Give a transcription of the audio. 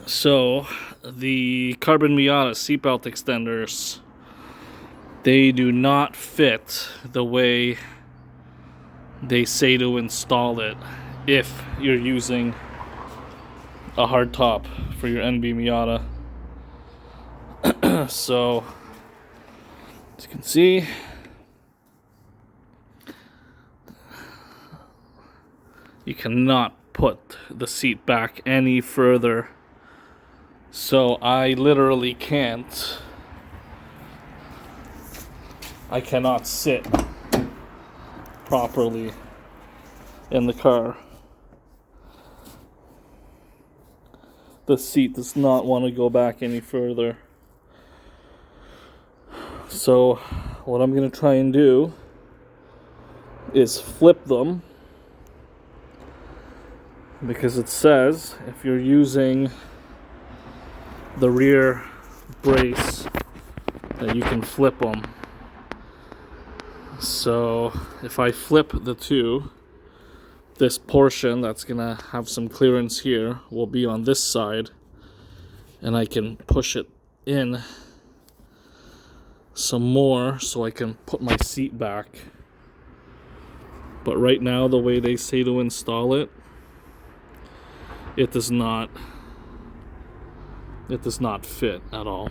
So, the carbon Miata seatbelt extenders, they do not fit the way they say to install it if you're using a hard top for your NB Miata. So, as you can see, you cannot put the seat back any further. So I literally can't. I cannot sit properly in the car. The seat does not want to go back any further. So what I'm going to try and do is flip them, because it says if you're using the rear brace that you can flip them. So if I flip the two, this portion that's gonna have some clearance here will be on this side, and I can push it in some more so I can put my seat back. But right now, the way they say to install it, it does not fit at all.